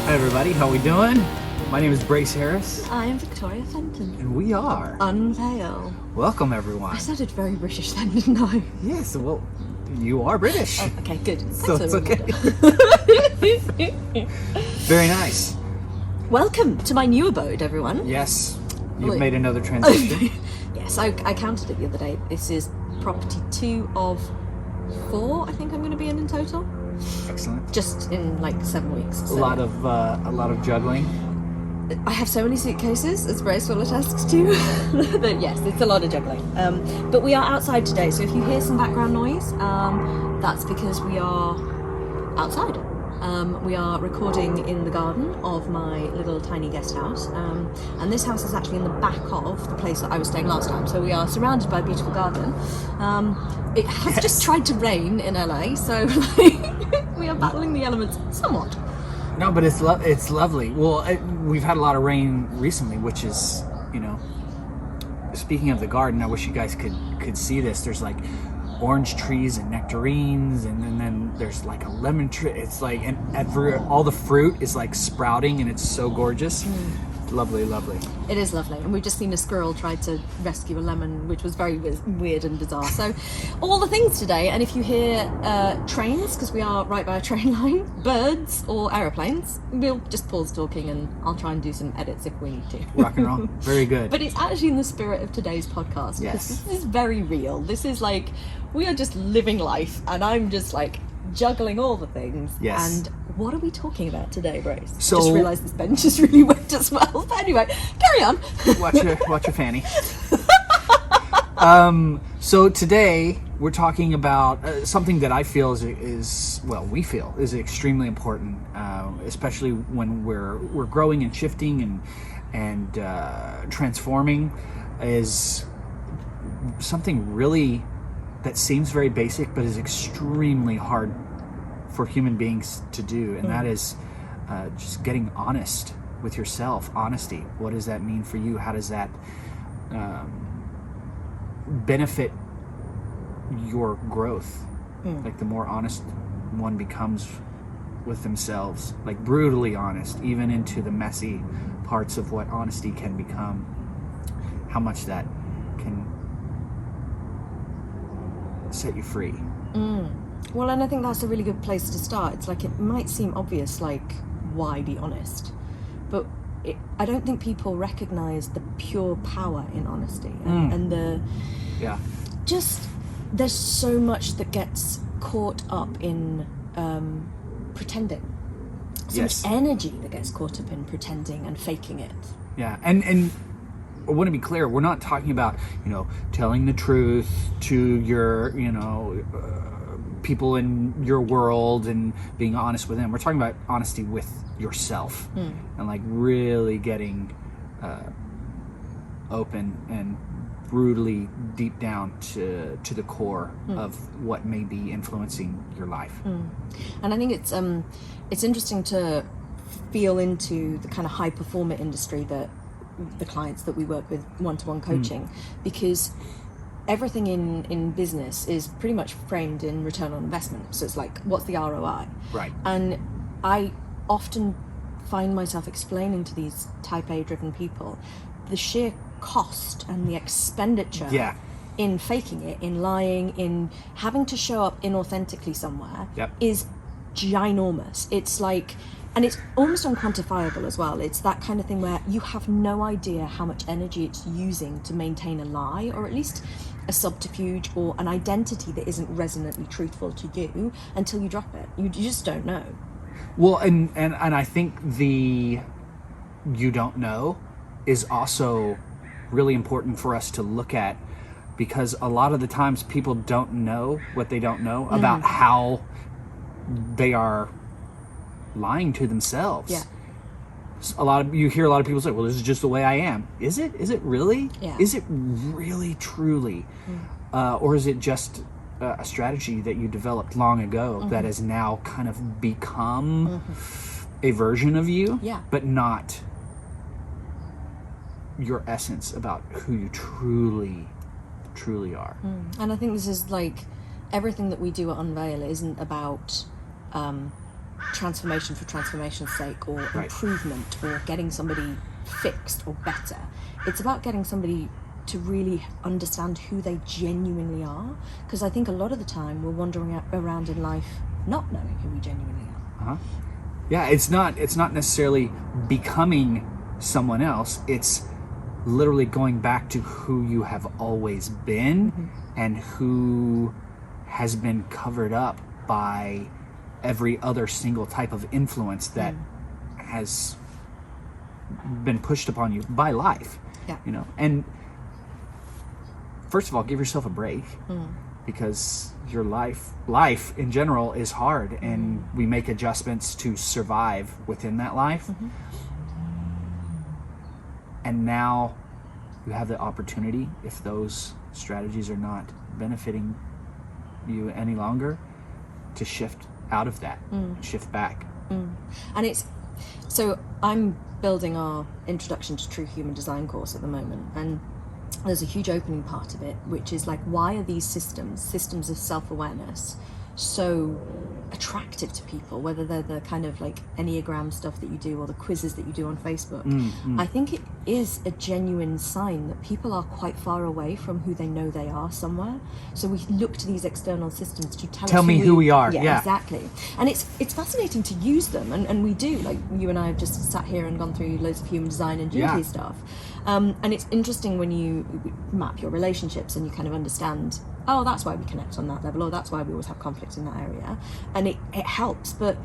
Hi everybody, how we doing? My name is Brace Harris. I am Victoria Fenton. And we are Unveil. Welcome everyone. I sounded very British then, didn't I? Yes, well, you are British. Oh, okay, good. So Thanks it's for the okay. Very nice. Welcome to my new abode, everyone. Yes, you've Wait. made another transition. Yes, I counted it the other day. This is property 2 of 4, I think I'm going to be in total. Excellent. Just in like 7 weeks. A lot of juggling. I have so many suitcases, as Brace will attest to, that yes, it's a lot of juggling. But we are outside today, so if you hear some background noise, that's because we are outside. We are recording in the garden of my little tiny guest house, and this house is actually in the back of the place that I was staying last time, so we are surrounded by a beautiful garden. It has just tried to rain in LA, so we are battling the elements somewhat. No, but it's lovely. Well, we've had a lot of rain recently, which is, speaking of the garden, I wish you guys could see this. There's like orange trees and nectarines, and then there's like a lemon tree. It's like, and all the fruit is like sprouting, and it's so gorgeous. Lovely, lovely. It is lovely, and we've just seen a squirrel try to rescue a lemon, which was very weird and bizarre. So, all the things today, and if you hear trains, because we are right by a train line, birds or aeroplanes, we'll just pause talking and I'll try and do some edits if we need to. Rock and roll. Very good. But it's actually in the spirit of today's podcast. Yes. This is very real. This is like, we are just living life, and I'm just like juggling all the things. Yes. And what are we talking about today, Brace? So, just realised this bench is really wet as well. But anyway, carry on. watch your fanny. So today we're talking about something that I feel we feel is extremely important, especially when we're growing and shifting and transforming, is something really that seems very basic but is extremely hard for human beings to do, and that is just getting honest with yourself. Honesty. What does that mean for you? How does that benefit your growth? Like, the more honest one becomes with themselves, like brutally honest, even into the messy parts of what honesty can become, how much that can set you free. Well, and I think that's a really good place to start. It's like, it might seem obvious, like, why be honest? But I don't think people recognise the pure power in honesty. And there's so much that gets caught up in pretending. So much energy that gets caught up in pretending and faking it. Yeah, and I want to be clear, we're not talking about, telling the truth to your, people in your world and being honest with them. We're talking about honesty with yourself, and like really getting open and brutally deep down to the core of what may be influencing your life. And I think it's interesting to feel into the kind of high performer industry that the clients that we work with, one-to-one coaching, because everything in business is pretty much framed in return on investment. So it's like, what's the ROI? Right. And I often find myself explaining to these type A driven people the sheer cost and the expenditure in faking it, in lying, in having to show up inauthentically somewhere is ginormous. It's like, and it's almost unquantifiable as well. It's that kind of thing where you have no idea how much energy it's using to maintain a lie, or at least a subterfuge or an identity that isn't resonantly truthful to you, until you drop it. You just don't know. Well, and I think the you don't know is also really important for us to look at, because a lot of the times people don't know what they don't know about how they are lying to themselves. Yeah. You hear a lot of people say, well, this is just the way I am. Is it really? Yeah. Is it really truly? Or is it just a strategy that you developed long ago that has now kind of become a version of you, but not your essence about who you truly are? And I think this is like everything that we do at Unveil isn't about transformation for transformation's sake, or Right. improvement, or getting somebody fixed or better. It's about getting somebody to really understand who they genuinely are, because I think a lot of the time we're wandering around in life not knowing who we genuinely are. Yeah, it's not necessarily becoming someone else. It's literally going back to who you have always been, and who has been covered up by every other single type of influence that has been pushed upon you by life. Yeah. You know, and first of all, give yourself a break, because your life in general is hard, and we make adjustments to survive within that life. And now you have the opportunity, if those strategies are not benefiting you any longer, to shift out of that, shift back. And it's, so I'm building our Introduction to True Human Design course at the moment, and there's a huge opening part of it, which is like, why are these systems of self-awareness so attractive to people, whether they're the kind of like Enneagram stuff that you do or the quizzes that you do on Facebook. I think it is a genuine sign that people are quite far away from who they know they are somewhere. So we look to these external systems to tell us me who we are. Yeah, exactly. And it's fascinating to use them, and we do, like you and I have just sat here and gone through loads of human design and GT stuff. And it's interesting when you map your relationships and you kind of understand, oh, that's why we connect on that level, or that's why we always have conflict in that area. And it helps, but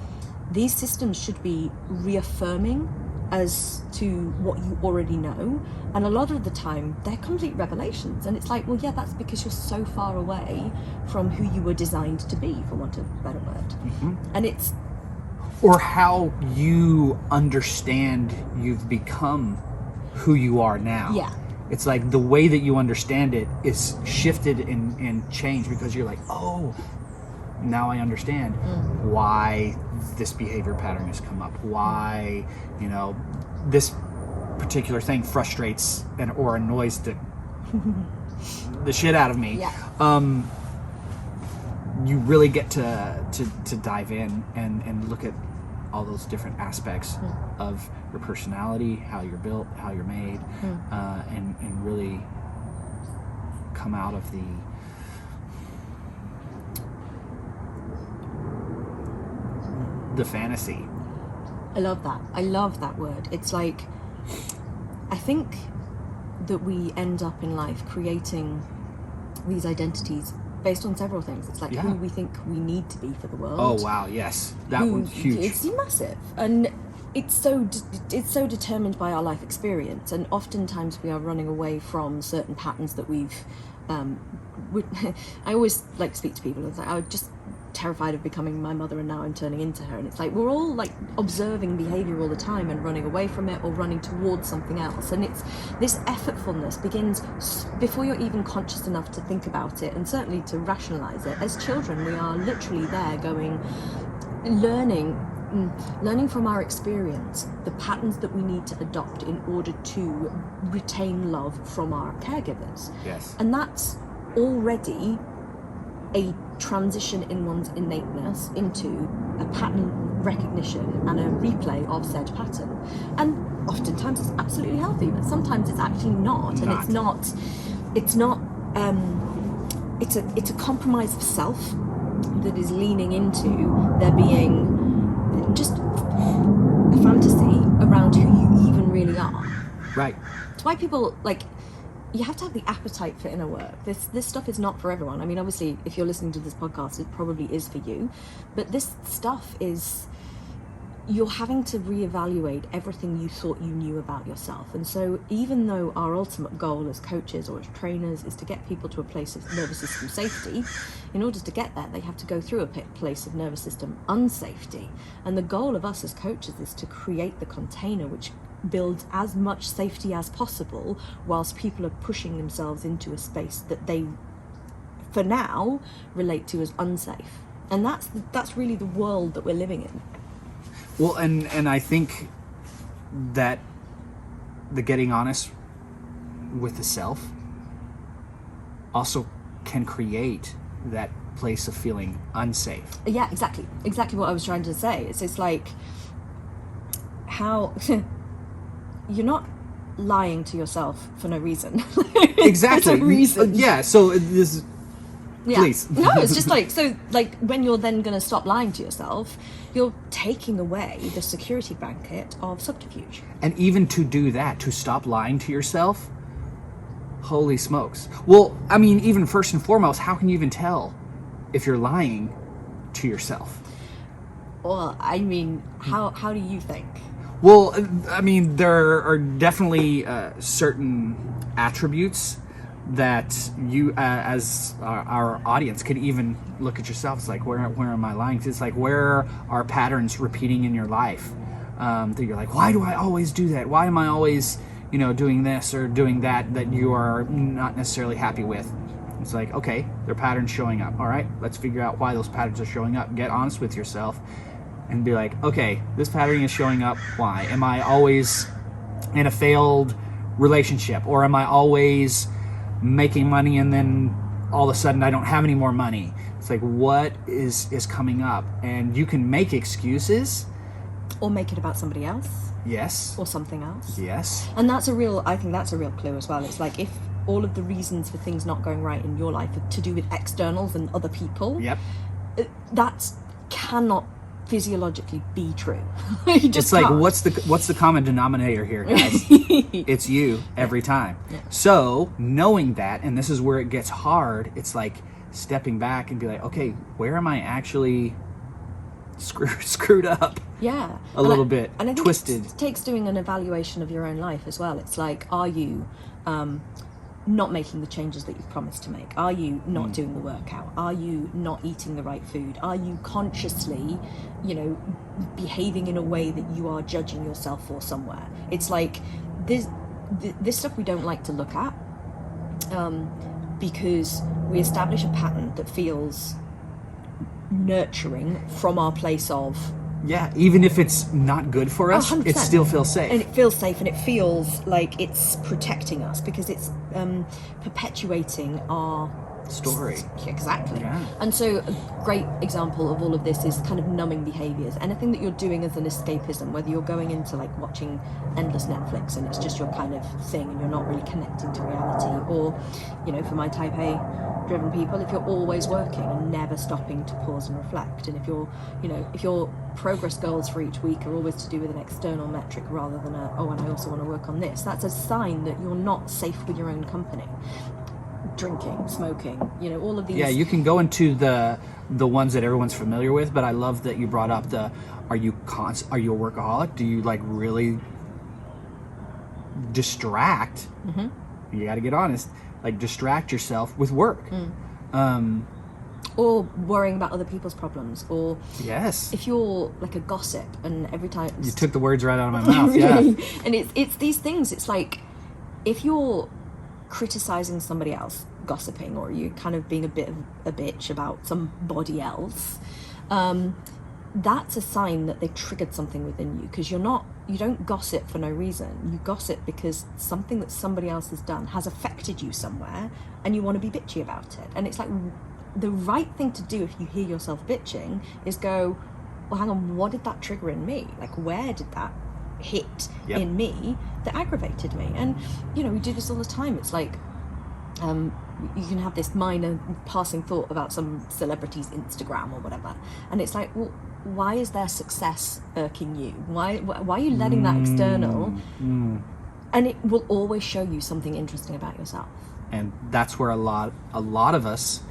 these systems should be reaffirming as to what you already know. And a lot of the time, they're complete revelations. And it's like, well, yeah, that's because you're so far away from who you were designed to be, for want of a better word. And it's... Or how you understand you've become who you are now. Yeah. It's like the way that you understand it is shifted and changed, because you're like, oh, now I understand why this behavior pattern has come up, why, you know, this particular thing frustrates or annoys the shit out of me. Yeah. You really get to dive in and look at all those different aspects of your personality, how you're built, how you're made, and really come out of the fantasy. I love that. I love that word. It's like, I think that we end up in life creating these identities based on several things. It's like who we think we need to be for the world. Oh wow, yes, that one's huge. It's massive, and it's so determined by our life experience. And oftentimes we are running away from certain patterns that we've. I always like to speak to people. It's like, I was just terrified of becoming my mother, and now I'm turning into her. And it's like, we're all like observing behavior all the time and running away from it or running towards something else. And it's this effortfulness begins before you're even conscious enough to think about it, and certainly to rationalize it. As children, we are literally there going, learning from our experience the patterns that we need to adopt in order to retain love from our caregivers. Yes. And that's already a transition in one's innateness into a pattern recognition and a replay of said pattern. And oftentimes it's absolutely healthy, but sometimes it's actually not. And it's a compromise of self that is leaning into there being just a fantasy around who you even really are. Right. It's why people, like, you have to have the appetite for inner work. This stuff is not for everyone. I mean, obviously, if you're listening to this podcast, it probably is for you. But this stuff is, you're having to reevaluate everything you thought you knew about yourself. And so even though our ultimate goal as coaches or as trainers is to get people to a place of nervous system safety, in order to get there, they have to go through a place of nervous system unsafety. And the goal of us as coaches is to create the container which builds as much safety as possible, whilst people are pushing themselves into a space that they, for now, relate to as unsafe. And that's really the world that we're living in. Well, and I think that the getting honest with the self also can create that place of feeling unsafe. Yeah, exactly what I was trying to say. It's like how you're not lying to yourself for no reason. Exactly. There's a reason. Yeah. So this. Yeah. Please. No, it's just like, so like when you're then going to stop lying to yourself, you're taking away the security blanket of subterfuge. And even to do that, to stop lying to yourself, holy smokes. Well, I mean, even first and foremost, how can you even tell if you're lying to yourself? Well, I mean, how do you think? Well, I mean, there are definitely certain attributes that you, as our audience, could even look at yourself. It's like, where am I lying to? It's like, where are patterns repeating in your life that you're like, why do I always do that? Why am I always, doing this or doing that you are not necessarily happy with? It's like, okay, there are patterns showing up. All right, let's figure out why those patterns are showing up. Get honest with yourself and be like, okay, this pattern is showing up. Why? Am I always in a failed relationship? Or am I always making money and then all of a sudden I don't have any more money? It's like, what is coming up? And you can make excuses. Or make it about somebody else. Yes. Or something else. Yes. And I think that's a real clue as well. It's like, if all of the reasons for things not going right in your life are to do with externals and other people, yep, that cannot physiologically be true. It's like, can't. what's the common denominator here, guys? It's you every time. Yeah. So knowing that, and this is where it gets hard, it's like stepping back and be like, okay, where am I actually screwed up? Yeah, a little bit, and I think twisted. It takes doing an evaluation of your own life as well. It's like, are you not making the changes that you've promised to make? Are you not doing the workout? Are you not eating the right food? Are you consciously, behaving in a way that you are judging yourself for somewhere? It's like this stuff we don't like to look at, because we establish a pattern that feels nurturing from our place of, yeah, even if it's not good for us, 100%. It still feels safe. And it feels safe, and it feels like it's protecting us because it's perpetuating our story. Exactly. Yeah. And so a great example of all of this is kind of numbing behaviors. Anything that you're doing as an escapism, whether you're going into like watching endless Netflix and it's just your kind of thing and you're not really connecting to reality, or, for my type A driven people, if you're always working and never stopping to pause and reflect, and if your progress goals for each week are always to do with an external metric rather than and I also want to work on this, that's a sign that you're not safe with your own company. Drinking, smoking, all of these. Yeah, you can go into the ones that everyone's familiar with, but I love that you brought up are you a workaholic? Do you like really distract? Mm-hmm. You got to get honest. Like, distract yourself with work. Or worrying about other people's problems, or yes, if you're like a gossip and every time you took the words right out of my mouth. Yeah. And it's these things. It's like, if you're criticizing somebody else, gossiping, or you kind of being a bit of a bitch about somebody else, that's a sign that they've triggered something within you, because you don't gossip for no reason. You gossip because something that somebody else has done has affected you somewhere and you want to be bitchy about it. And it's like, the right thing to do if you hear yourself bitching is go, well, hang on, what did that trigger in me? Like, where did that hit in me that aggravated me? And we do this all the time. It's like, you can have this minor passing thought about some celebrity's Instagram or whatever, and it's like, well, why is their success irking you? Why are you letting that external? And it will always show you something interesting about yourself. And that's where a lot of us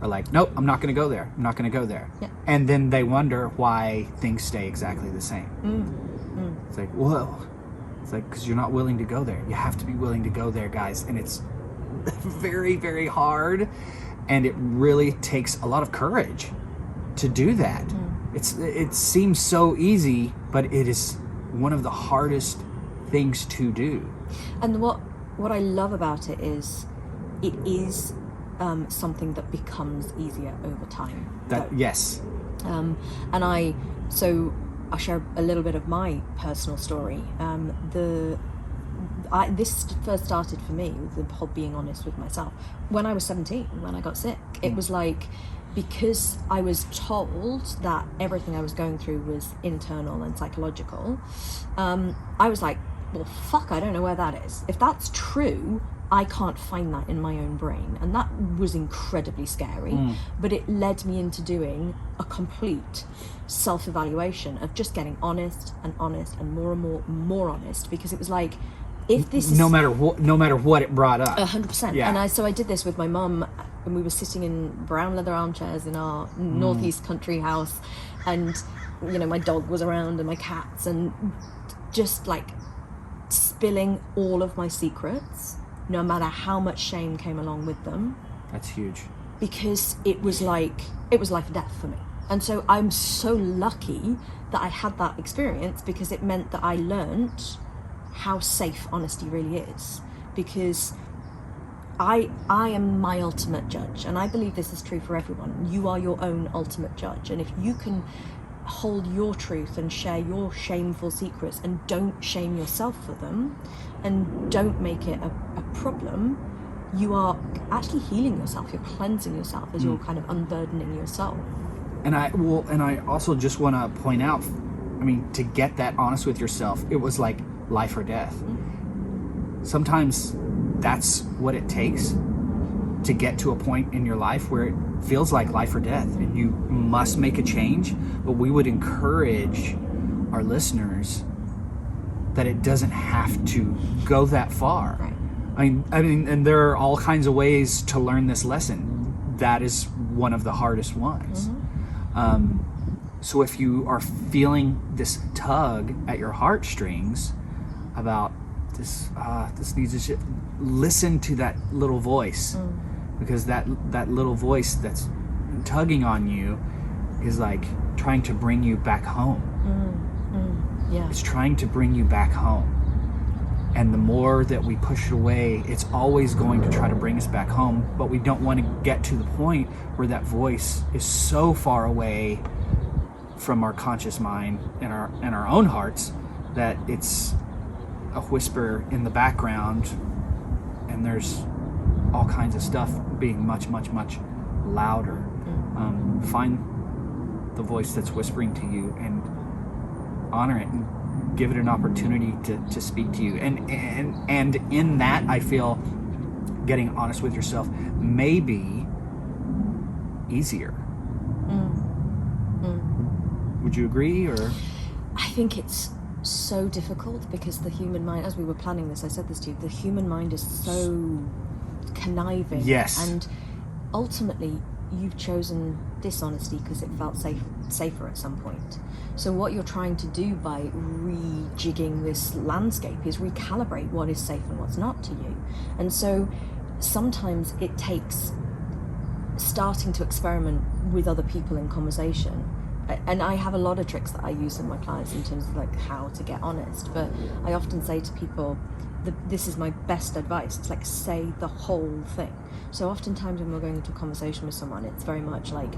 are like, nope, I'm not going to go there. I'm not going to go there. Yeah. And then they wonder why things stay exactly the same. It's like, whoa. It's like, because you're not willing to go there. You have to be willing to go there, guys. And it's very, very hard. And it really takes a lot of courage to do that. It seems so easy, but it is one of the hardest things to do. And what I love about it is something that becomes easier over time. Yes. And I'll share a little bit of my personal story. This first started for me with the whole being honest with myself when I was 17, when I got sick. It was like, because I was told that everything I was going through was internal and psychological, I was like, well, fuck, I don't know where that is. If that's true, I can't find that in my own brain. And that was incredibly scary, but it led me into doing a complete self-evaluation of just getting honest and more honest, because it was like, if this is... No matter what it brought up. 100%. Yeah. And so I did this with my mum, and we were sitting in brown leather armchairs in our northeast country house, and, you know, my dog was around and my cats, and just like spilling all of my secrets, no matter how much shame came along with them. That's huge. Because it was life or death for me. And so I'm so lucky that I had that experience, because it meant that I learnt how safe honesty really is. Because I am my ultimate judge, and I believe this is true for everyone. You are your own ultimate judge, and if you can hold your truth and share your shameful secrets and don't shame yourself for them and don't make it a problem, you are actually healing yourself. You're cleansing yourself as you're kind of unburdening yourself. And I also just want to point out, I mean, to get that honest with yourself, it was like life or death. Sometimes that's what it takes to get to a point in your life where it feels like life or death and you must make a change. But we would encourage our listeners that it doesn't have to go that far. Right. I mean, and there are all kinds of ways to learn this lesson. That is one of the hardest ones. So if you are feeling this tug at your heartstrings about this needs to shift, listen to that little voice, because that little voice that's tugging on you is like trying to bring you back home. Yeah. It's trying to bring you back home. And the more that we push it away, it's always going to try to bring us back home. But we don't want to get to the point where that voice is so far away from our conscious mind and our own hearts that it's a whisper in the background, and there's all kinds of stuff being much louder. Find the voice that's whispering to you and honor it and give it an opportunity to speak to you. And in that, I feel getting honest with yourself may be easier. Would you agree? Or I think it's so difficult because the human mind, as we were planning this, I said this to you, the human mind is so conniving. Yes. And ultimately, you've chosen dishonesty because it felt safer at some point. So what you're trying to do by rejigging this landscape is recalibrate what is safe and what's not to you. And so sometimes it takes starting to experiment with other people in conversation. And I have a lot of tricks that I use with my clients in terms of like how to get honest, but I often say to people, this is my best advice. It's like, say the whole thing. So oftentimes when we're going into a conversation with someone, it's very much like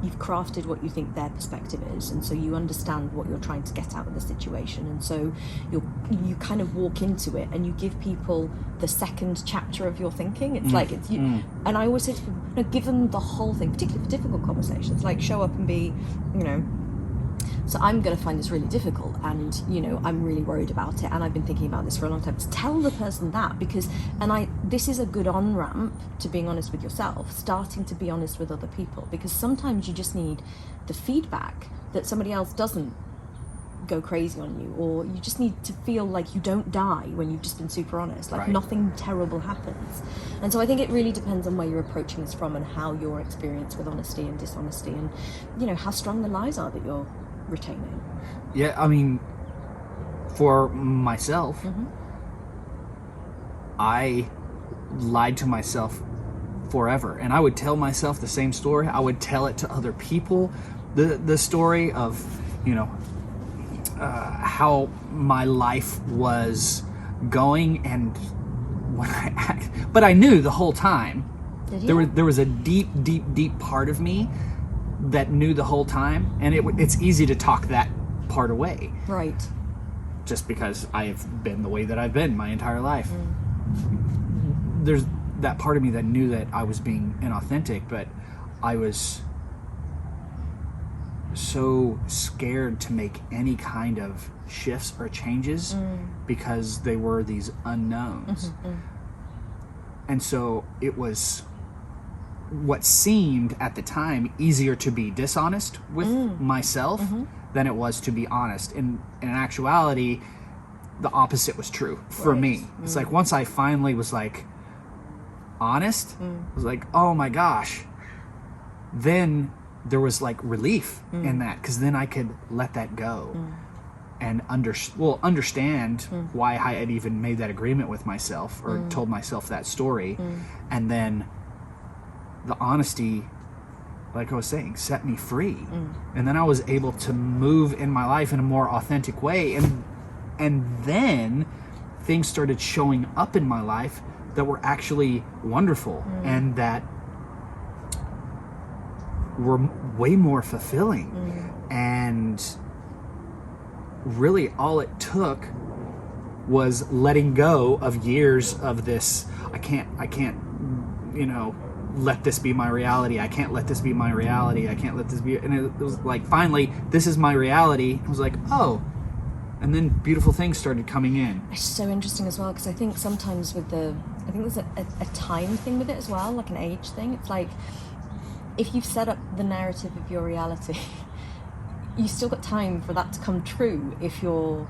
you've crafted what you think their perspective is, and so you understand what you're trying to get out of the situation, and so you kind of walk into it and you give people the second chapter of your thinking. It's like it's you, and I always say to people, no, give them the whole thing, particularly for difficult conversations. Like, show up and be, so I'm going to find this really difficult, and I'm really worried about it, and I've been thinking about this for a long time. Just tell the person that, because this is a good on-ramp to being honest with yourself, starting to be honest with other people, because sometimes you just need the feedback that somebody else doesn't go crazy on you, or you just need to feel like you don't die when you've just been super honest, like nothing terrible happens. And so I think it really depends on where you're approaching this from and how your experience with honesty and dishonesty, and how strong the lies are that you're retaining. Yeah, I mean, for myself, I lied to myself forever, and I would tell myself the same story. I would tell it to other people, the story of how my life was going, and but I knew the whole time. Did you? There was a deep part of me that knew the whole time, and it's easy to talk that part away. Right. Just because I have been the way that I've been my entire life. There's that part of me that knew that I was being inauthentic, but I was so scared to make any kind of shifts or changes because they were these unknowns. And so it was what seemed at the time easier to be dishonest with myself than it was to be honest. And in actuality, the opposite was true for me. It's like once I finally was like honest, I was like, oh my gosh, then there was like relief in that, because then I could let that go and understand why I had even made that agreement with myself or told myself that story. And then the honesty, like I was saying, set me free. And then I was able to move in my life in a more authentic way. And then things started showing up in my life that were actually wonderful and that were way more fulfilling. And really all it took was letting go of years of this, I can't, let this be my reality. I can't let this be my reality. I can't let this be. And it was like, finally, this is my reality. It was like, oh. And then beautiful things started coming in. It's so interesting as well, because I think sometimes I think there's a time thing with it as well, like an age thing. It's like, if you've set up the narrative of your reality, you still got time for that to come true if you're,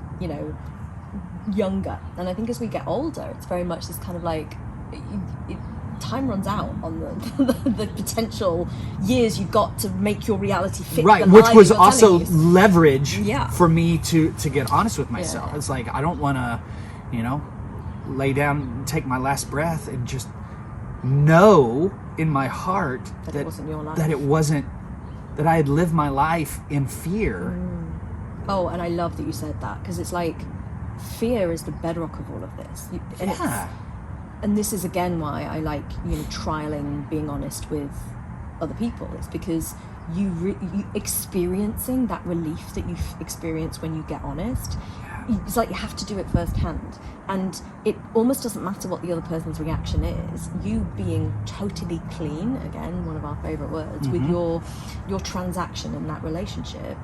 younger. And I think as we get older, it's very much this kind of like, time runs out on the potential years you've got to make your reality fit. Right, the which lie was you're also telling you. leverage Yeah. for me to get honest with myself. Yeah. It's like, I don't want to, lay down, take my last breath and just know in my heart That it wasn't your life. that I had lived my life in fear. Oh, and I love that you said that, because it's like, fear is the bedrock of all of this. And this is again why I like trialing being honest with other people. It's because you experiencing that relief that you experience when you get honest. It's like you have to do it firsthand, and it almost doesn't matter what the other person's reaction is. You being totally clean, again one of our favorite words, with your transaction in that relationship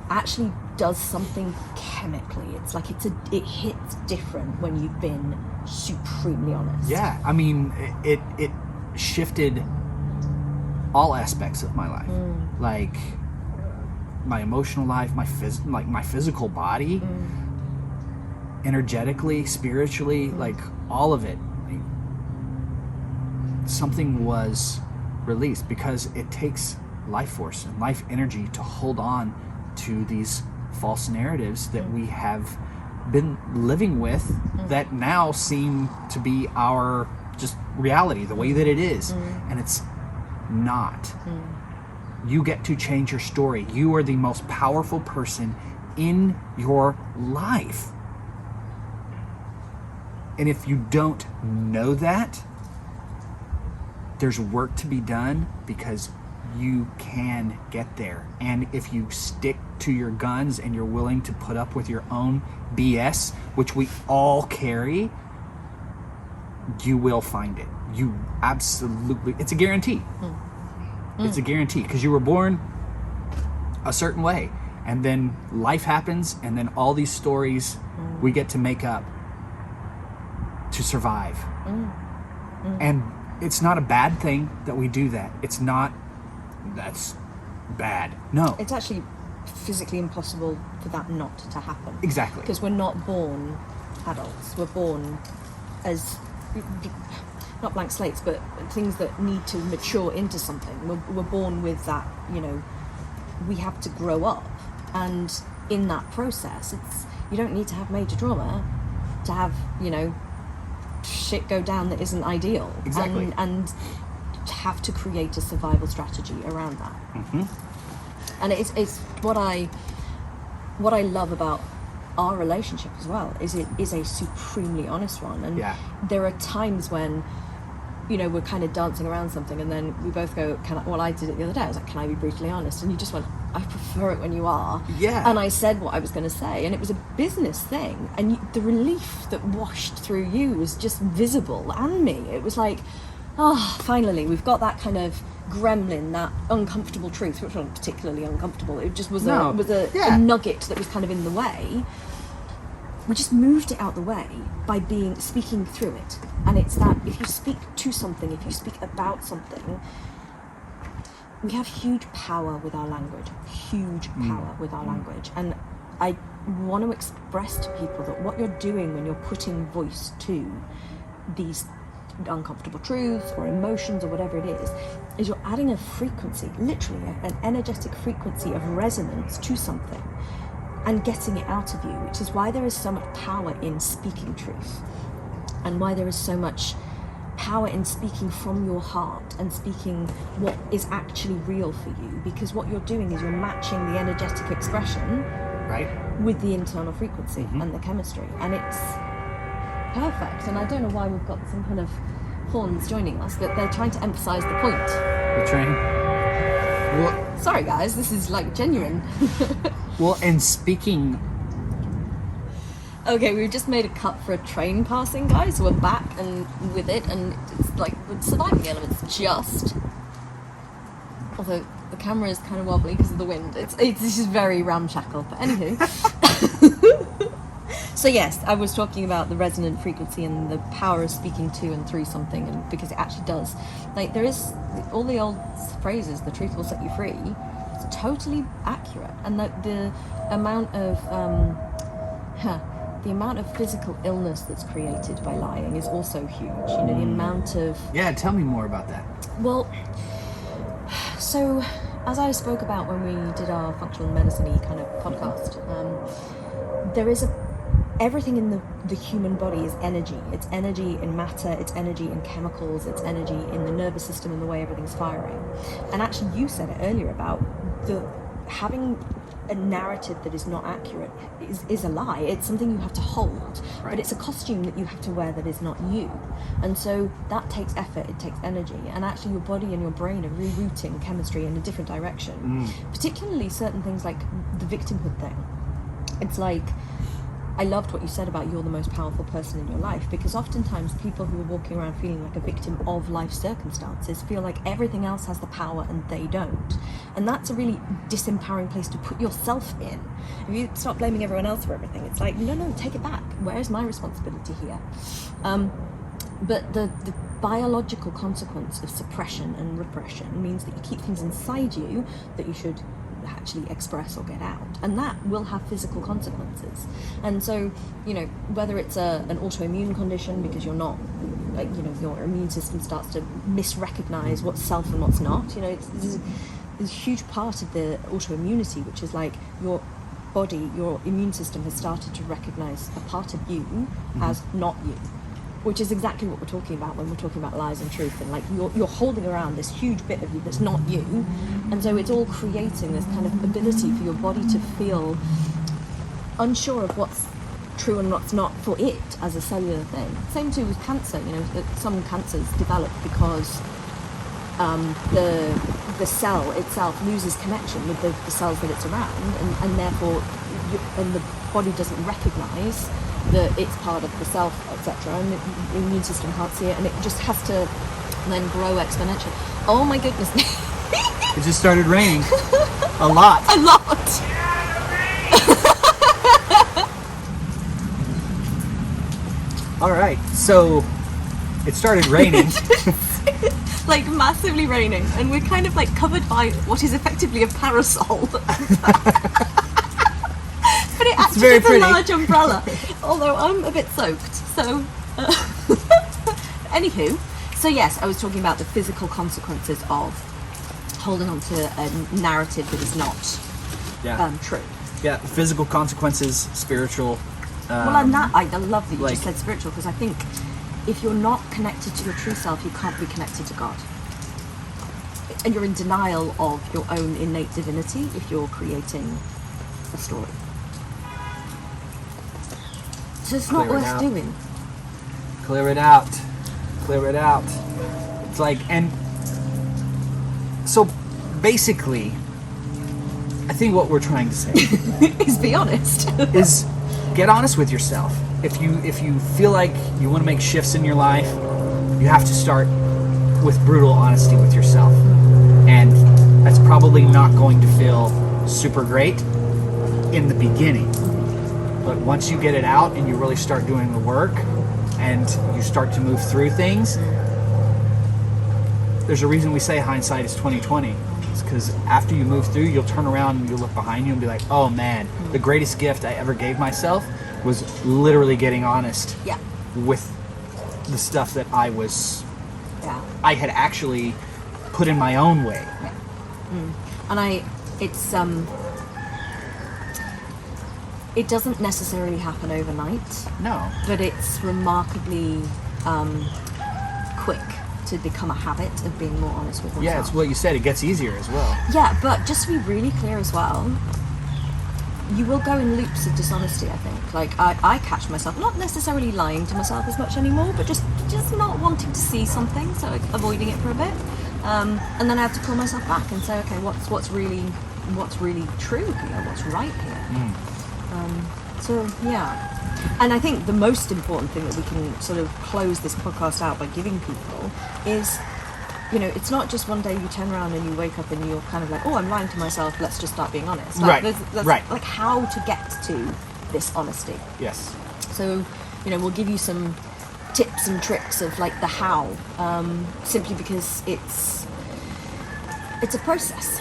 actually does something chemically. It's like it hits different when you've been supremely honest. Yeah, I mean, it shifted all aspects of my life, like my emotional life, my physical body, energetically, spiritually, like all of it. Something was released, because it takes life force and life energy to hold on to these false narratives that we have been living with that now seem to be our just reality, the way that it is. And it's not. You get to change your story. You are the most powerful person in your life. And if you don't know that, there's work to be done, because you can get there. And if you stick to your guns and you're willing to put up with your own BS, which we all carry, you will find it. You absolutely, it's a guarantee. It's a guarantee, because you were born a certain way, and then life happens, and then all these stories we get to make up to survive. And it's not a bad thing that we do that. It's not, that's bad. No. It's actually physically impossible for that not to happen. Exactly. Because we're not born adults. We're born as, not blank slates, but things that need to mature into something. We're born with that, we have to grow up. And in that process, you don't need to have major trauma to have, shit go down that isn't ideal. Exactly. And have to create a survival strategy around that. And it's what I love about our relationship as well, is it is a supremely honest one. And there are times when we're kind of dancing around something, and then we both go, I did it the other day, I was like, can I be brutally honest? And you just went, I prefer it when you are. And I said what I was going to say, and it was a business thing, and the relief that washed through you was just visible, and me. It was like, finally, we've got that kind of gremlin, that uncomfortable truth, which wasn't particularly uncomfortable, it just was No. a nugget that was kind of in the way. We just moved it out the way by speaking through it. And it's that if you speak to something, if you speak about something, we have huge power with our language. Huge power with our language. And I want to express to people that what you're doing when you're putting voice to these uncomfortable truths or emotions or whatever it is you're adding a frequency, literally an energetic frequency of resonance to something and getting it out of you, which is why there is so much power in speaking truth, and why there is so much power in speaking from your heart and speaking what is actually real for you, because what you're doing is you're matching the energetic expression with the internal frequency and the chemistry, and it's perfect. And I don't know why we've got some kind of horns joining us, but they're trying to emphasize the point. The train. Well, sorry guys, this is like genuine. well, and speaking. Okay, we've just made a cut for a train passing, guys. So we're back and with it, and it's like with surviving elements just. Although the camera is kind of wobbly because of the wind. It's this is very ramshackle. But anywho. So yes, I was talking about the resonant frequency and the power of speaking to and through something, and because it actually does. Like there is all the old phrases, "The truth will set you free." It's totally accurate, and the amount of the amount of physical illness that's created by lying is also huge. You know, the amount of... Yeah, tell me more about that. Well, so as I spoke about when we did our functional medicine-y kind of podcast, there is everything in the human body is energy. It's energy in matter, it's energy in chemicals, it's energy in the nervous system and the way everything's firing. And actually you said it earlier about having a narrative that is not accurate is a lie. It's something you have to hold, but it's a costume that you have to wear that is not you. And so that takes effort, it takes energy, and actually your body and your brain are rerouting chemistry in a different direction. Particularly certain things like the victimhood thing. It's like, I loved what you said about you're the most powerful person in your life, because oftentimes people who are walking around feeling like a victim of life circumstances feel like everything else has the power and they don't. And that's a really disempowering place to put yourself in. If you start blaming everyone else for everything, it's like, no, take it back. Where is my responsibility here? But the biological consequence of suppression and repression means that you keep things inside you that you should actually express or get out, and that will have physical consequences. And so, you know, whether it's an autoimmune condition because you're not, like, you know, your immune system starts to misrecognize what's self and what's not, you know, there's a huge part of the autoimmunity, which is like your body, your immune system has started to recognize a part of you as not you, which is exactly what we're talking about when we're talking about lies and truth. And like you're holding around this huge bit of you that's not you, and so it's all creating this kind of ability for your body to feel unsure of what's true and what's not for it as a cellular thing. Same too with cancer. You know, some cancers develop because the cell itself loses connection with the cells that it's around, and therefore the body doesn't recognize that it's part of the self, etc., and the immune system can't see it, and it just has to then grow exponentially. Oh my goodness. It just started raining. A lot. A lot. All right, so it started raining. Like massively raining, and we're kind of like covered by what is effectively a parasol. But it actually is a large umbrella, although I'm a bit soaked, so... Anywho, so yes, I was talking about the physical consequences of holding on to a narrative that is not true. Yeah, physical consequences, spiritual... well, and that, I love that you just said spiritual, because I think if you're not connected to your true self, you can't be connected to God. And you're in denial of your own innate divinity if you're creating a story. So it's not worth doing. Clear it out. Clear it out. It's like, and so basically, I think what we're trying to say is be honest. Is get honest with yourself. If you feel like you want to make shifts in your life, you have to start with brutal honesty with yourself. And that's probably not going to feel super great in the beginning. But once you get it out and you really start doing the work and you start to move through things, there's a reason we say hindsight is 20/20. It's because after you move through, you'll turn around and you'll look behind you and be like, oh man, the greatest gift I ever gave myself was literally getting honest with the stuff that I had actually put in my own way. And it doesn't necessarily happen overnight. No. But it's remarkably quick to become a habit of being more honest with yourself. Yeah, it's what you said. It gets easier as well. Yeah, but just to be really clear as well, you will go in loops of dishonesty, I think. Like, I catch myself not necessarily lying to myself as much anymore, but just not wanting to see something, so avoiding it for a bit. And then I have to pull myself back and say, okay, what's really true here? What's right here? So, yeah. And I think the most important thing that we can sort of close this podcast out by giving people is, you know, it's not just one day you turn around and you wake up and you're kind of like, oh, I'm lying to myself, let's just start being honest. Like, there's like how to get to this honesty. Yes. So, you know, we'll give you some tips and tricks of like the how, simply because it's a process.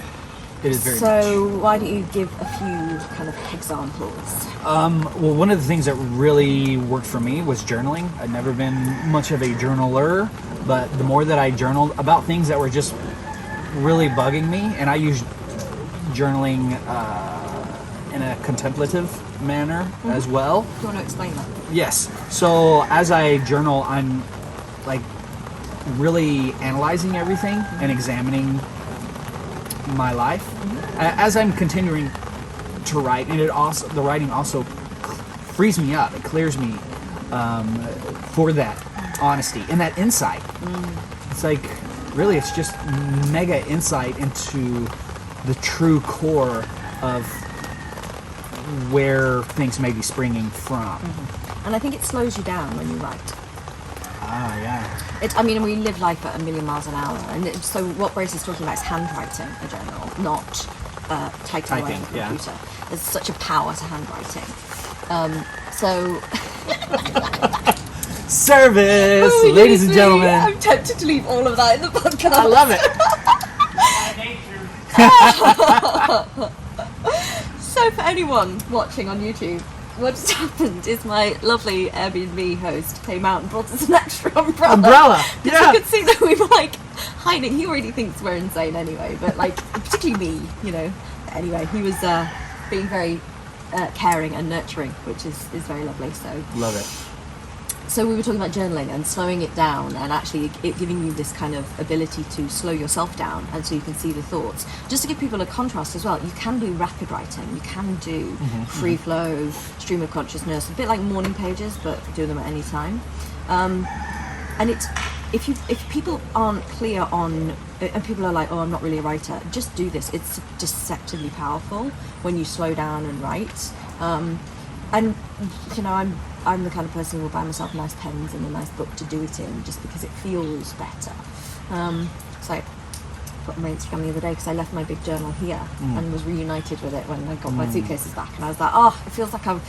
It is very so much. Why don't you give a few kind of examples? Well, one of the things that really worked for me was journaling. I'd never been much of a journaler, but the more that I journaled about things that were just really bugging me, and I use journaling in a contemplative manner as well. Do you want to explain that? Yes. So as I journal, I'm like really analyzing everything and examining my life as I'm continuing to write, and the writing also frees me up. It clears me for that honesty and that insight. It's like really, it's just mega insight into the true core of where things may be springing from. And I think it slows you down when you write. Ah, yeah. I mean, we live life at a million miles an hour, and so what Brace is talking about is handwriting a journal, not typing away on a computer. There's such a power to handwriting. Service, ladies and gentlemen. I'm tempted to leave all of that in the podcast. I love it. So for anyone watching on YouTube, what just happened is my lovely Airbnb host came out and brought us an extra umbrella. Yeah. You could see that we were like hiding. He already thinks we're insane anyway, but like particularly me, you know. Anyway, he was being very caring and nurturing, which is very lovely. So love it. So we were talking about journaling and slowing it down, and actually it giving you this kind of ability to slow yourself down, and so you can see the thoughts. Just to give people a contrast as well, you can do rapid writing, you can do free flow, stream of consciousness, a bit like morning pages, but do them at any time. And it's if people aren't clear on, and people are like, oh, I'm not really a writer, just do this. It's deceptively powerful when you slow down and write. And you know, I'm the kind of person who will buy myself nice pens and a nice book to do it in, just because it feels better. So I put on my Instagram the other day because I left my big journal here and was reunited with it when I got my suitcases back, and I was like, oh, it feels like and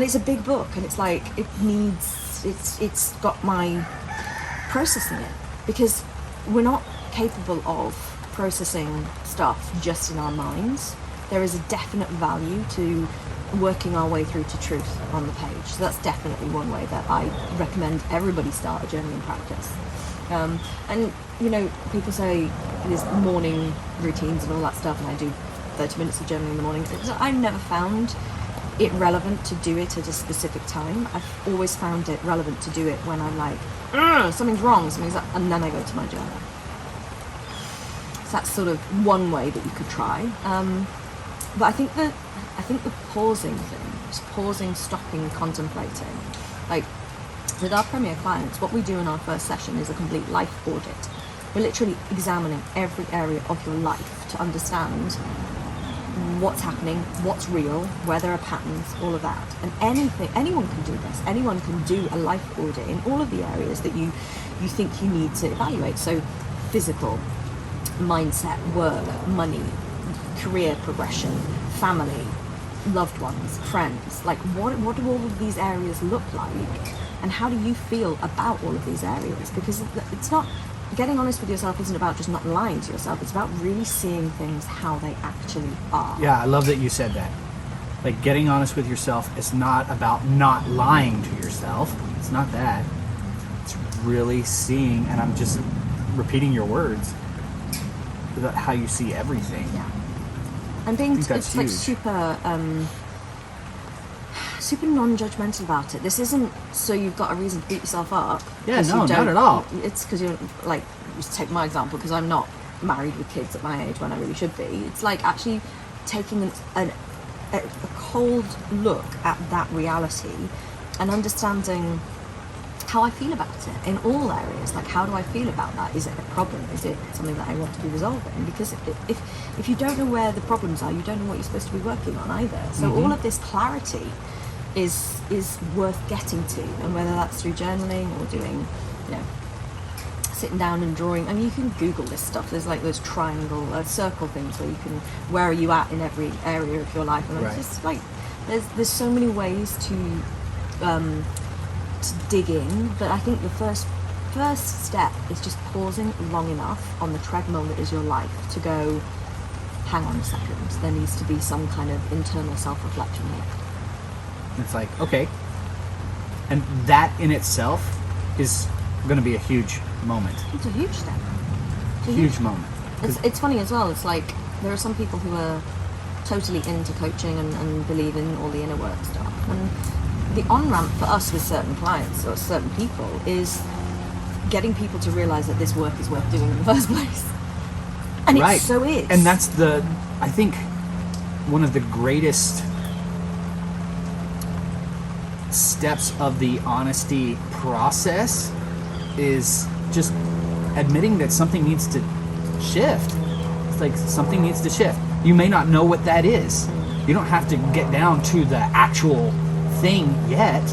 it's a big book, and it's like it's got my process in it, because we're not capable of processing stuff just in our minds. There is a definite value to working our way through to truth on the page. So that's definitely one way that I recommend everybody start a journaling practice. And you know, people say there's morning routines and all that stuff, and I do 30 minutes of journaling in the morning. I never found it relevant to do it at a specific time. I've always found it relevant to do it when I'm like, something's wrong, and then I go to my journal. So that's sort of one way that you could try. But I think the pausing thing, just pausing, stopping, contemplating. Like with our premier clients, what we do in our first session is a complete life audit. We're literally examining every area of your life to understand what's happening, what's real, where there are patterns, all of that. And anyone can do this. Anyone can do a life audit in all of the areas that you think you need to evaluate. So physical, mindset, work, money, career progression, family, loved ones, friends. Like, what do all of these areas look like, and how do you feel about all of these areas? Because it's not, getting honest with yourself isn't about just not lying to yourself. It's about really seeing things how they actually are. Yeah, I love that you said that. Like, getting honest with yourself is not about not lying to yourself. It's not that. It's really seeing, and I'm just repeating your words, about how you see everything. Yeah. And being, it's huge. like super non-judgmental about it. This isn't so you've got a reason to beat yourself up. Yeah, no, not at all. It's because you're, like, just take my example, because I'm not married with kids at my age when I really should be. It's like actually taking a cold look at that reality and understanding how I feel about it in all areas. Like, how do I feel about that? Is it a problem? Is it something that I want to be resolving? Because if you don't know where the problems are, you don't know what you're supposed to be working on either. So all of this clarity is worth getting to, and whether that's through journaling or doing, sitting down and drawing. I mean, you can Google this stuff. There's like those triangle, circle things where you can, where are you at in every area of your life? And Right. it's just like, there's so many ways to dig in, but I think the first step is just pausing long enough on the treadmill that is your life to go, hang on a second, there needs to be some kind of internal self-reflection here. It's like, okay. And that in itself is going to be a huge moment. It's a huge step. It's a Huge moment. It's funny as well. It's like there are some people who are totally into coaching and believe in all the inner work stuff. And the on-ramp for us with certain clients or certain people is getting people to realize that this work is worth doing in the first place. And Right. it so is. And that's I think, one of the greatest steps of the honesty process is just admitting that something needs to shift. It's like something needs to shift. You may not know what that is. You don't have to get down to the actual thing yet.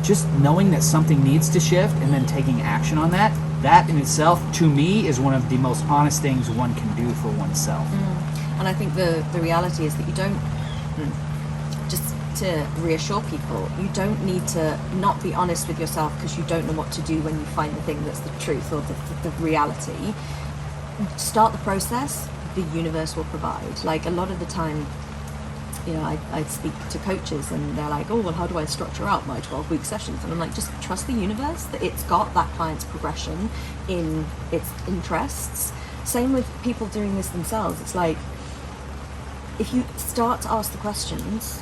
Just knowing that something needs to shift and then taking action on that in itself, to me, is one of the most honest things one can do for oneself. And I think the reality is that you don't, just to reassure people, you don't need to not be honest with yourself because you don't know what to do when you find the thing that's the truth or the reality. Start the process, the universe will provide. Like, a lot of the time, I speak to coaches and they're like, oh, well, how do I structure out my 12-week sessions? And I'm like, just trust the universe that it's got that client's progression in its interests. Same with people doing this themselves. It's like, if you start to ask the questions,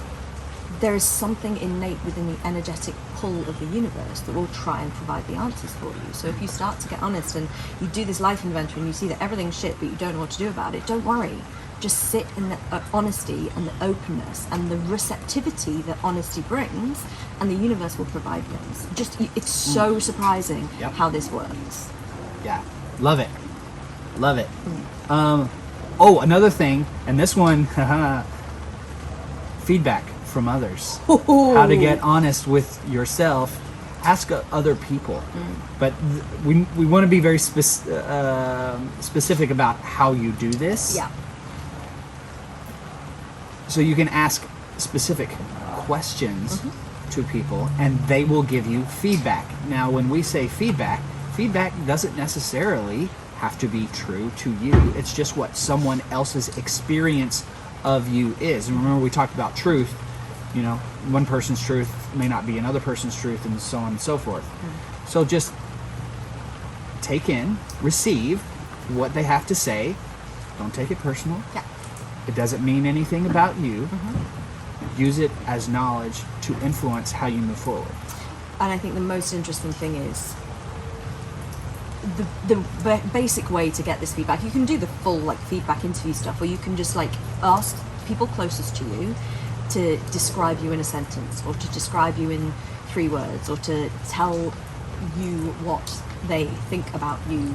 there is something innate within the energetic pull of the universe that will try and provide the answers for you. So if you start to get honest and you do this life inventory and you see that everything's shit but you don't know what to do about it, don't worry. Just sit in the honesty and the openness and the receptivity that honesty brings, and the universe will provide things. It's so surprising how this works. Yeah, love it. Another thing, and this one, feedback from others. How to get honest with yourself. Ask other people, but we want to be very specific about how you do this. Yeah. So you can ask specific questions to people, and they will give you feedback. Now, when we say feedback doesn't necessarily have to be true to you. It's just what someone else's experience of you is. And remember, we talked about truth. One person's truth may not be another person's truth, and so on and so forth. So just take in, receive what they have to say. Don't take it personal. Yeah. It doesn't mean anything about you. Use it as knowledge to influence how you move forward. And I think the most interesting thing is the basic way to get this feedback. You can do the full feedback interview stuff, or you can just ask people closest to you to describe you in a sentence, or to describe you in 3 words, or to tell you what they think about you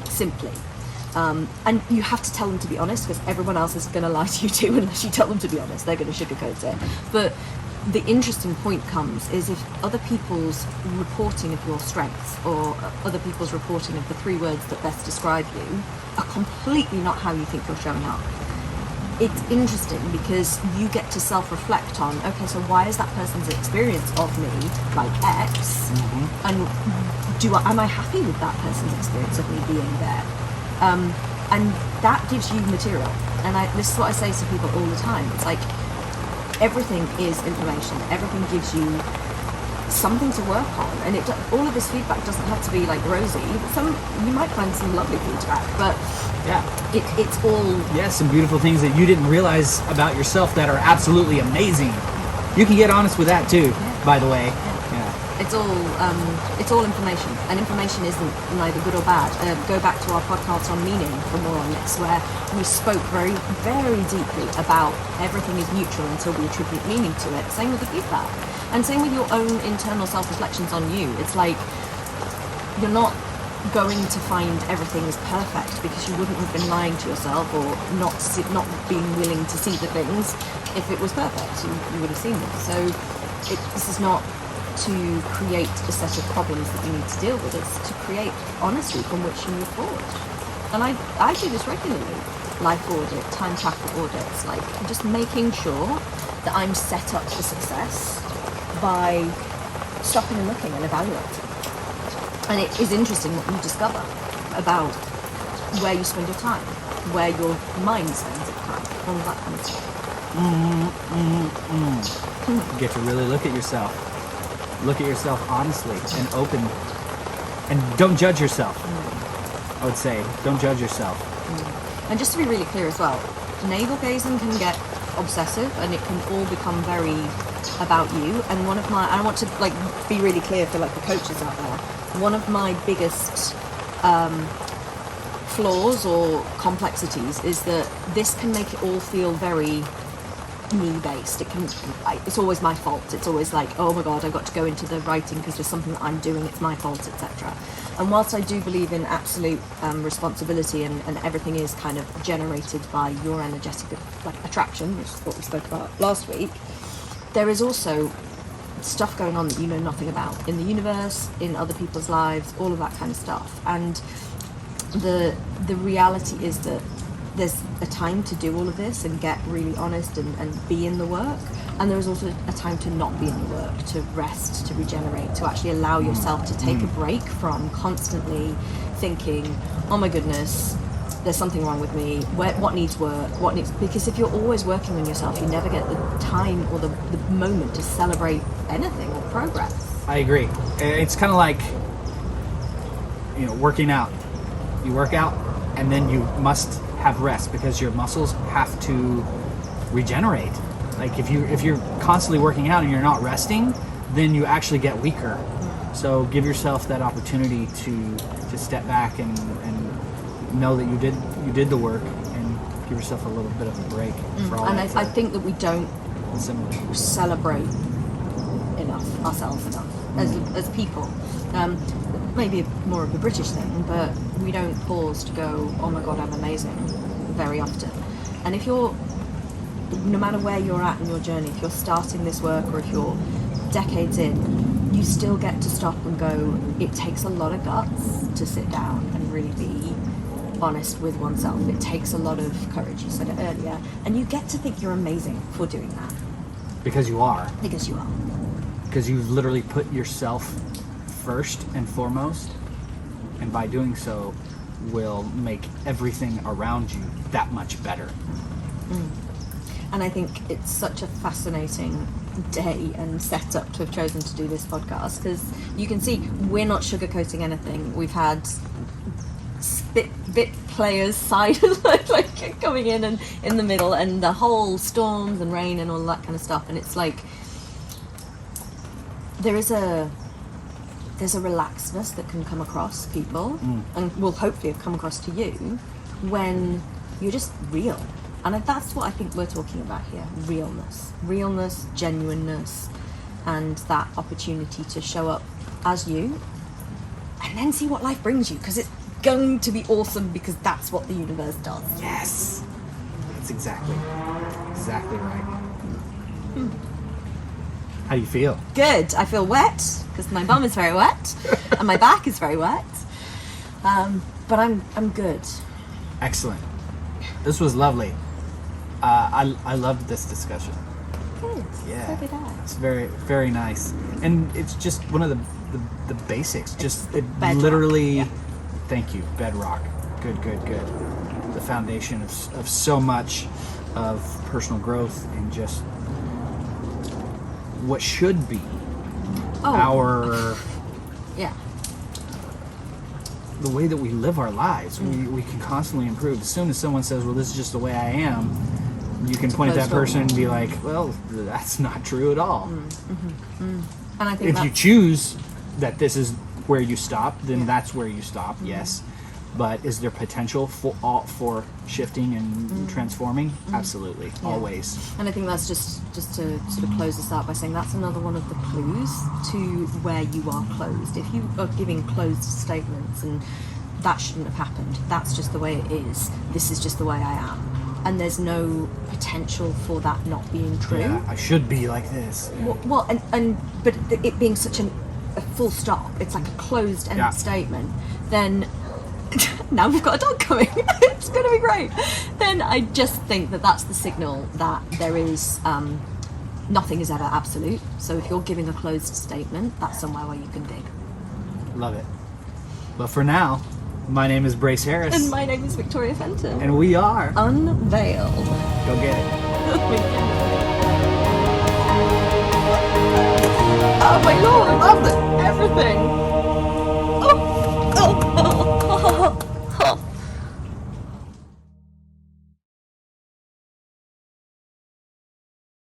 simply. And you have to tell them to be honest, because everyone else is going to lie to you too unless you tell them to be honest. They're going to sugarcoat it. But the interesting point comes is if other people's reporting of your strengths or other people's reporting of the 3 words that best describe you are completely not how you think you're showing up. It's interesting because you get to self-reflect on, okay, so why is that person's experience of me like X, and am I happy with that person's experience of me being there? And that gives you material. And this is what I say to people all the time. It's like, everything is information. Everything gives you something to work on, and all of this feedback doesn't have to be like rosy. You might find some lovely feedback, but it's all some beautiful things that you didn't realize about yourself that are absolutely amazing. You can get honest with that too, by the way. It's all information, and information isn't neither good or bad. Go back to our podcast on meaning for more on this, where we spoke very, very deeply about everything is neutral until we attribute meaning to it. Same with the feedback, and same with your own internal self-reflections on you. It's like, you're not going to find everything is perfect, because you wouldn't have been lying to yourself or not being willing to see the things. If it was perfect, you would have seen it. So this is not to create a set of problems that you need to deal with. It's to create honesty from which you move forward. And I do this regularly. Life audit, time tracker audits, like just making sure that I'm set up for success by stopping and looking and evaluating. And it is interesting what you discover about where you spend your time, where your mind spends its time, all of that kind of stuff. You get to really look at yourself. Look at yourself honestly and open, and don't judge yourself. I would say, don't judge yourself. And just to be really clear as well, navel gazing can get obsessive, and it can all become very about you. And I want to like be really clear for like the coaches out there. One of my biggest flaws or complexities is that this can make it all feel very me-based. It's always my fault. It's always like, oh my god, I've got to go into the writing because there's something that I'm doing, it's my fault, etc. And whilst I do believe in absolute responsibility, and everything is kind of generated by your energetic attraction, which is what we spoke about last week, there is also stuff going on that you know nothing about in the universe, in other people's lives, all of that kind of stuff. And the reality is that there's a time to do all of this and get really honest and be in the work, and there is also a time to not be in the work, to rest, to regenerate, to actually allow yourself to take a break from constantly thinking, oh my goodness, there's something wrong with me, what needs work, because if you're always working on yourself, you never get the time or the moment to celebrate anything or progress. I agree. It's kind of like, working out. You work out, and then you must have rest, because your muscles have to regenerate. Like if you're constantly working out and you're not resting, then you actually get weaker. So give yourself that opportunity to step back and know that you did the work, and give yourself a little bit of a break. For all and I think that we don't celebrate ourselves enough as people. Maybe more of a British thing, but we don't pause to go, oh my god, I'm amazing, very often. And if you're, no matter where you're at in your journey, if you're starting this work or if you're decades in, you still get to stop and go, it takes a lot of guts to sit down and really be honest with oneself. It takes a lot of courage, you said it earlier, and you get to think you're amazing for doing that. Because you are. Because you are. Because you've literally put yourself first and foremost, and by doing so will make everything around you that much better. And I think it's such a fascinating day and setup to have chosen to do this podcast, because you can see we're not sugarcoating anything. We've had bit players side like coming in and in the middle, and the whole storms and rain and all that kind of stuff, and it's like there's a relaxedness that can come across people, and will hopefully have come across to you when you're just real. And that's what I think we're talking about here: realness, genuineness, and that opportunity to show up as you, and then see what life brings you, because it's going to be awesome, because that's what the universe does. Yes, that's exactly right. How do you feel? Good. I feel wet because my bum is very wet and my back is very wet. But I'm good. Excellent. This was lovely. I loved this discussion. Good. Yeah. So did I. It's very, very nice. And it's just one of the basics. Just it bedrock. literally, Yeah. thank you, bedrock. Good. The foundation of so much of personal growth and just what should be our Yeah. the way that we live our lives. We can constantly improve. As soon as someone says, well, this is just the way I am, you can point at that person and be like, well, that's not true at all. And I think If you choose that this is where you stop, then that's where you stop, yes. But is there potential for shifting and transforming? Absolutely, always. And I think that's just to sort of close this out by saying that's another one of the clues to where you are closed. If you are giving closed statements and that shouldn't have happened, that's just the way it is, this is just the way I am, and there's no potential for that not being true. Yeah, I should be like this. Well, but it being such a full stop, it's like a closed end statement, then now we've got a dog coming. It's going to be great. Then I just think that that's the signal that there is nothing is ever absolute. So if you're giving a closed statement, that's somewhere where you can dig. Love it. But for now, my name is Brace Harris. And my name is Victoria Fenton. And we are Unveil. Go get it. Oh my lord, I love it. Everything.